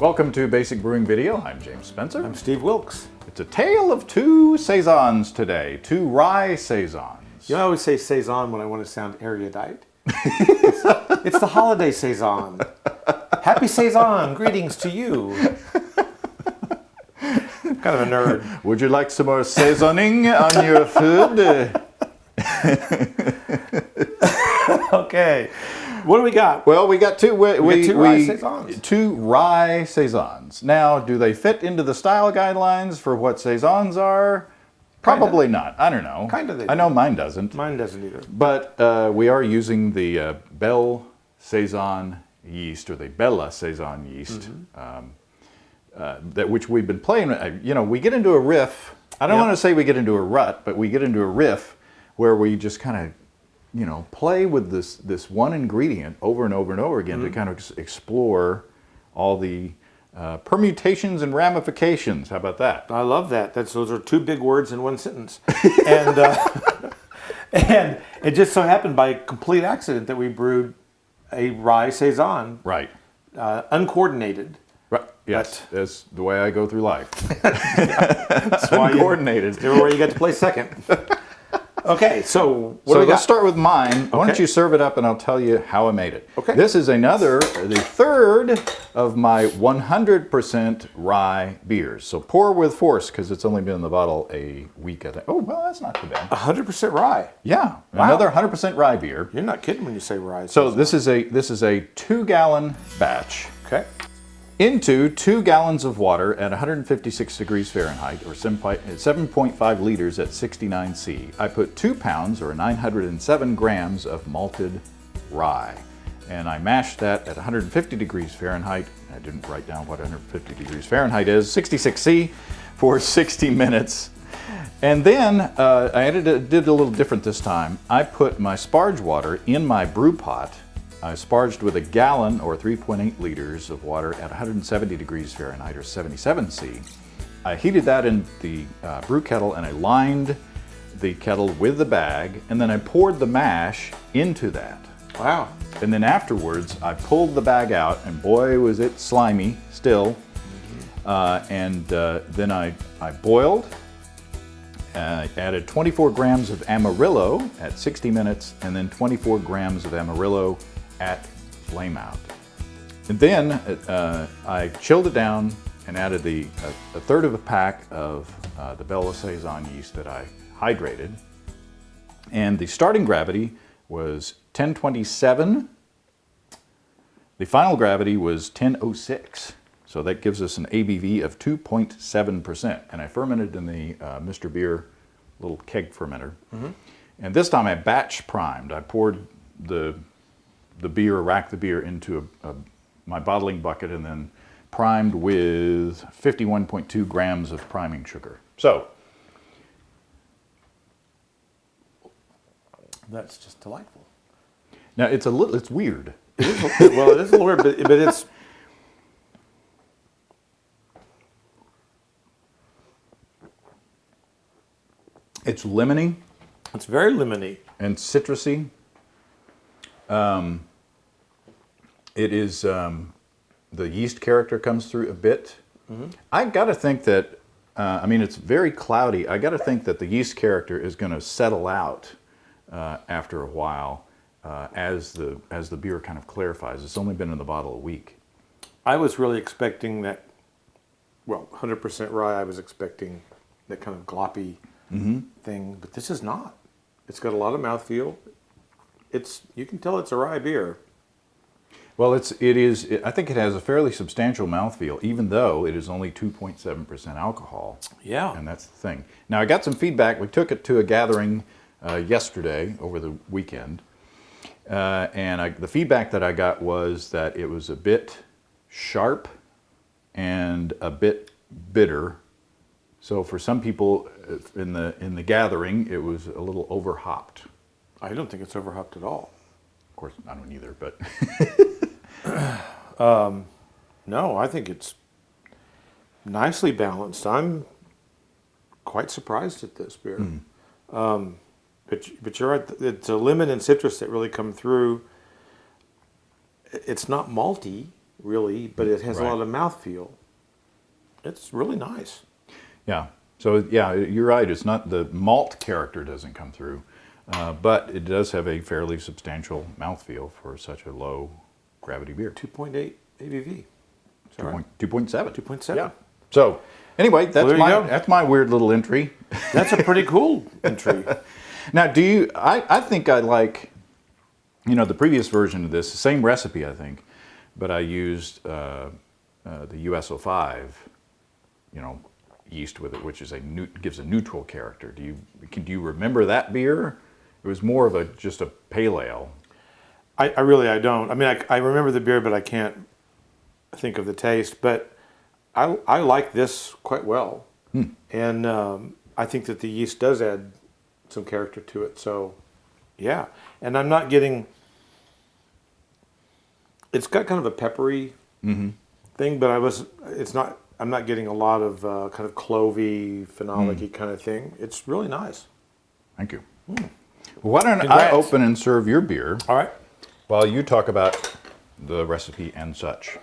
Welcome to Basic Brewing Video. I'm James Spencer. I'm Steve Wilkes. It's a tale of two saisons today, two rye saisons. You know, I always say saison when I want to sound erudite. It's the holiday saison. Happy saison, greetings to you. Kind of a nerd. Would you like some more saisoning on your food? Okay. What do we got? Well, we got two. Two rye saisons. Two rye saisons. Now, do they fit into the style guidelines for what saisons are? Probably not. I don't know. Kind of they do. I know mine doesn't. Mine doesn't either. But we are using the Belle Saison yeast, or the Bella Saison yeast, which we've been playing. You know, we get into a riff. I don't want to say we get into a rut, but we get into a riff where we just kind of, you know, play with this one ingredient over and over and over again to kind of explore all the permutations and ramifications. How about that? I love that. Those are two big words in one sentence. And and it just so happened by complete accident that we brewed a rye saison. Right. Uncoordinated. Right. Yes, that's the way I go through life. That's why Uncoordinated. It's where you get to play second. Okay, so what do we got? Let's start with mine. Why don't you serve it up and I'll tell you how I made it. Okay. This is the third of my 100% rye beers. So pour with force because it's only been in the bottle a week. Oh, well, that's not too bad. 100% rye. Yeah, Wow. another 100% rye beer. You're not kidding when you say rye. So this is a 2-gallon batch. Okay. Into 2 gallons of water at 156 degrees Fahrenheit, or 7.5 liters at 69 C. I put 2 pounds, or 907 grams of malted rye. And I mashed that at 150 degrees Fahrenheit. I didn't write down what 150 degrees Fahrenheit is, 66 C, for 60 minutes. And then I did a little different this time. I put my sparge water in my brew pot. I sparged with 1 gallon, or 3.8 liters of water at 170 degrees Fahrenheit, or 77 C. I heated that in the brew kettle and I lined the kettle with the bag, and then I poured the mash into that. Wow. And then afterwards, I pulled the bag out, and boy, was it slimy still. Then I boiled. I added 24 grams of Amarillo at 60 minutes, and then 24 grams of Amarillo at Flameout. And then I chilled it down and added a third of a pack of the Bella Saison yeast that I hydrated. And the starting gravity was 1027. The final gravity was 1006. So that gives us an ABV of 2.7%. And I fermented in the Mr. Beer little keg fermenter. And this time I batch primed. I poured the beer, racked the beer into my bottling bucket, and then primed with 51.2 grams of priming sugar. So That's just delightful. now it's weird. It is, well, it is a little weird, but It's lemony it's very lemony. and citrusy. It is, the yeast character comes through a bit. I gotta think that, I mean, it's very cloudy. I gotta think that the yeast character is gonna settle out after a while as the beer kind of clarifies. It's only been in the bottle a week. I was really expecting that, well, 100% rye, I was expecting that kind of gloppy thing, but this is not. It's got a lot of mouthfeel. You can tell it's a rye beer. Well, I think it has a fairly substantial mouthfeel, even though it is only 2.7% alcohol. Yeah. And that's the thing. Now, I got some feedback. We took it to a gathering yesterday over the weekend. The feedback that I got was that it was a bit sharp and a bit bitter. So for some people in the gathering, it was a little over-hopped. I don't think it's overhopped at all. Of course, I don't either, but... No, I think it's nicely balanced. I'm quite surprised at this beer. But you're right. It's a lemon and citrus that really come through. It's not malty. really, but it has a Right. lot of mouthfeel. It's really nice. Yeah. So yeah, you're right. It's not the malt character doesn't come through, but it does have a fairly substantial mouthfeel for such a low gravity beer. 2.8 ABV. 2.7. 2.7. Yeah. So anyway, Well, there you go. that's my weird little entry. That's a pretty cool entry. Now, do you? I think I like, the previous version of this, the same recipe, I think, but I used the USO5, yeast with it, which is gives a neutral character. Do you remember that beer? It was more of just a pale ale. I don't. I mean, I remember the beer, but I can't think of the taste. But I like this quite well, and I think that the yeast does add some character to it. So, yeah, and I'm not getting. It's got kind of a peppery thing, but it's not. I'm not getting a lot of kind of clovey, phenolic-y kind of thing. It's really nice. Thank you. Well, why don't I Congrats. open and serve your beer All right. while you talk about the recipe and such.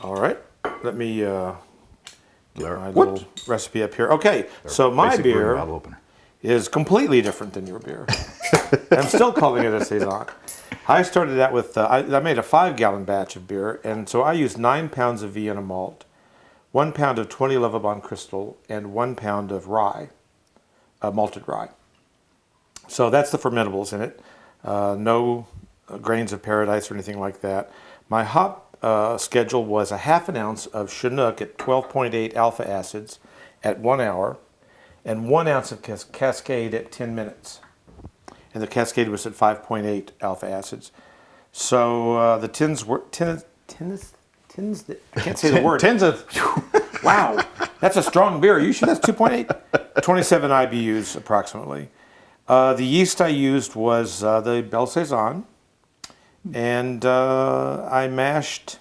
All right. Let me get my Whoops. little recipe up here. Okay, so my Basic brewing beer bottle opener. is completely different than your beer. I'm still calling it a saison. I started out with, I made a 5-gallon batch of beer, and so I used 9 pounds of Vienna malt, 1 pound of 20 Levabon Crystal, and 1 pound of rye, malted rye. So that's the fermentables in it. No grains of paradise or anything like that. My hop schedule was a half an ounce of Chinook at 12.8 alpha acids at 1 hour, and 1 ounce of Cascade at 10 minutes. And the Cascade was at 5.8 alpha acids. So the tins were I can't say the word. Tens of Wow, that's a strong beer. Usually that's 2.8, 27 IBUs approximately. The yeast I used was the Belle Saison, and I mashed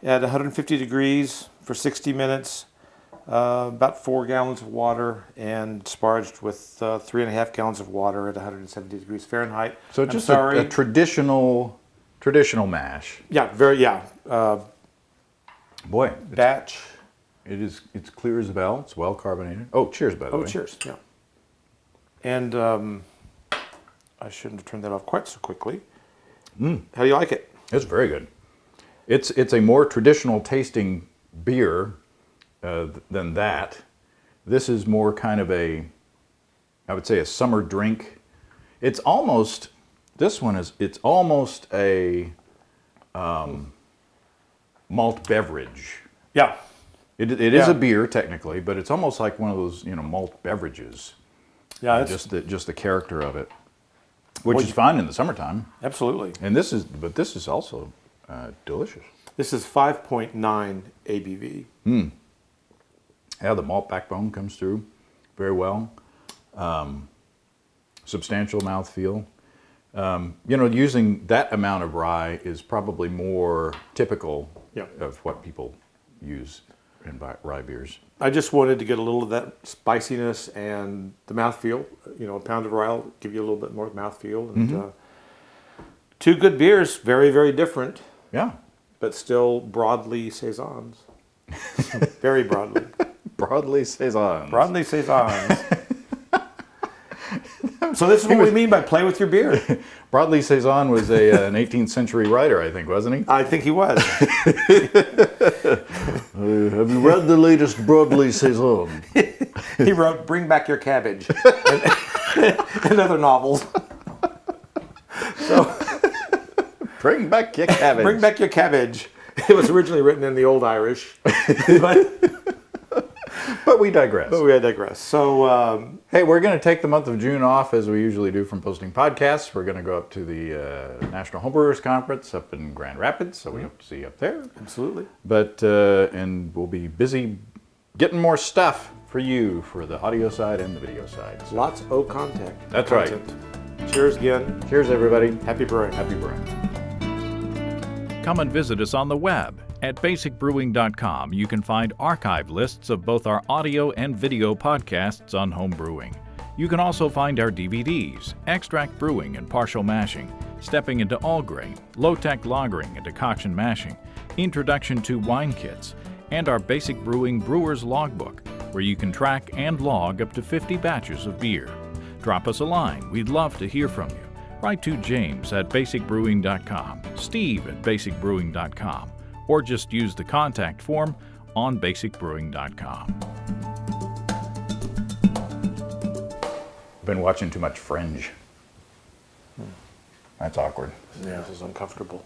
at 150 degrees for 60 minutes, about 4 gallons of water, and sparged with 3.5 gallons of water at 170 degrees Fahrenheit. So just a traditional mash. Yeah, Boy, batch. it's clear as a bell. It's well carbonated. Oh, cheers, by the way. Oh, cheers. Yeah. And I shouldn't have turned that off quite so quickly. How do you like it? It's very good. It's a more traditional tasting beer than that. This is more kind of I would say a summer drink. It's almost a malt beverage. Yeah. It is a beer technically, but it's almost like one of those malt beverages. Yeah. Just the character of it, which is fine in the summertime. Absolutely. And this is also delicious. This is 5.9 ABV. Yeah, the malt backbone comes through very well. Substantial mouthfeel. Using that amount of rye is probably more typical of what people use in rye beers. I just wanted to get a little of that spiciness and the mouthfeel. A pound of rye will give you a little bit more mouthfeel. And two good beers, very, very different, Yeah. but still broadly saisons. Very broadly. Broadly saisons. Broadly saisons. So this is what we mean by play with your beer. Broadly Saison was an 18th century writer, I think, wasn't he? I think he was. Have you read the latest Broadly Saison? He wrote Bring Back Your Cabbage and other novels. So, Bring back your cabbage. Bring Back Your Cabbage. It was originally written in the Old Irish. But we digress. So, hey, we're going to take the month of June off as we usually do from posting podcasts. We're going to go up to the National Homebrewers Conference up in Grand Rapids, so we hope to see you up there. absolutely. But and we'll be busy getting more stuff for you for the audio side and the video side. So, Lots of content. That's right. Cheers again. cheers, everybody. Happy brewing. Happy brewing. Come and visit us on the web. At basicbrewing.com, you can find archive lists of both our audio and video podcasts on home brewing. You can also find our DVDs, Extract Brewing and Partial Mashing, Stepping into All Grain, Low-Tech Lagering and Decoction Mashing, Introduction to Wine Kits, and our Basic Brewing Brewer's Logbook, where you can track and log up to 50 batches of beer. Drop us a line. We'd love to hear from you. Write to James at basicbrewing.com, Steve at basicbrewing.com, or just use the contact form on basicbrewing.com. Been watching too much Fringe. That's awkward. Yeah, this is uncomfortable.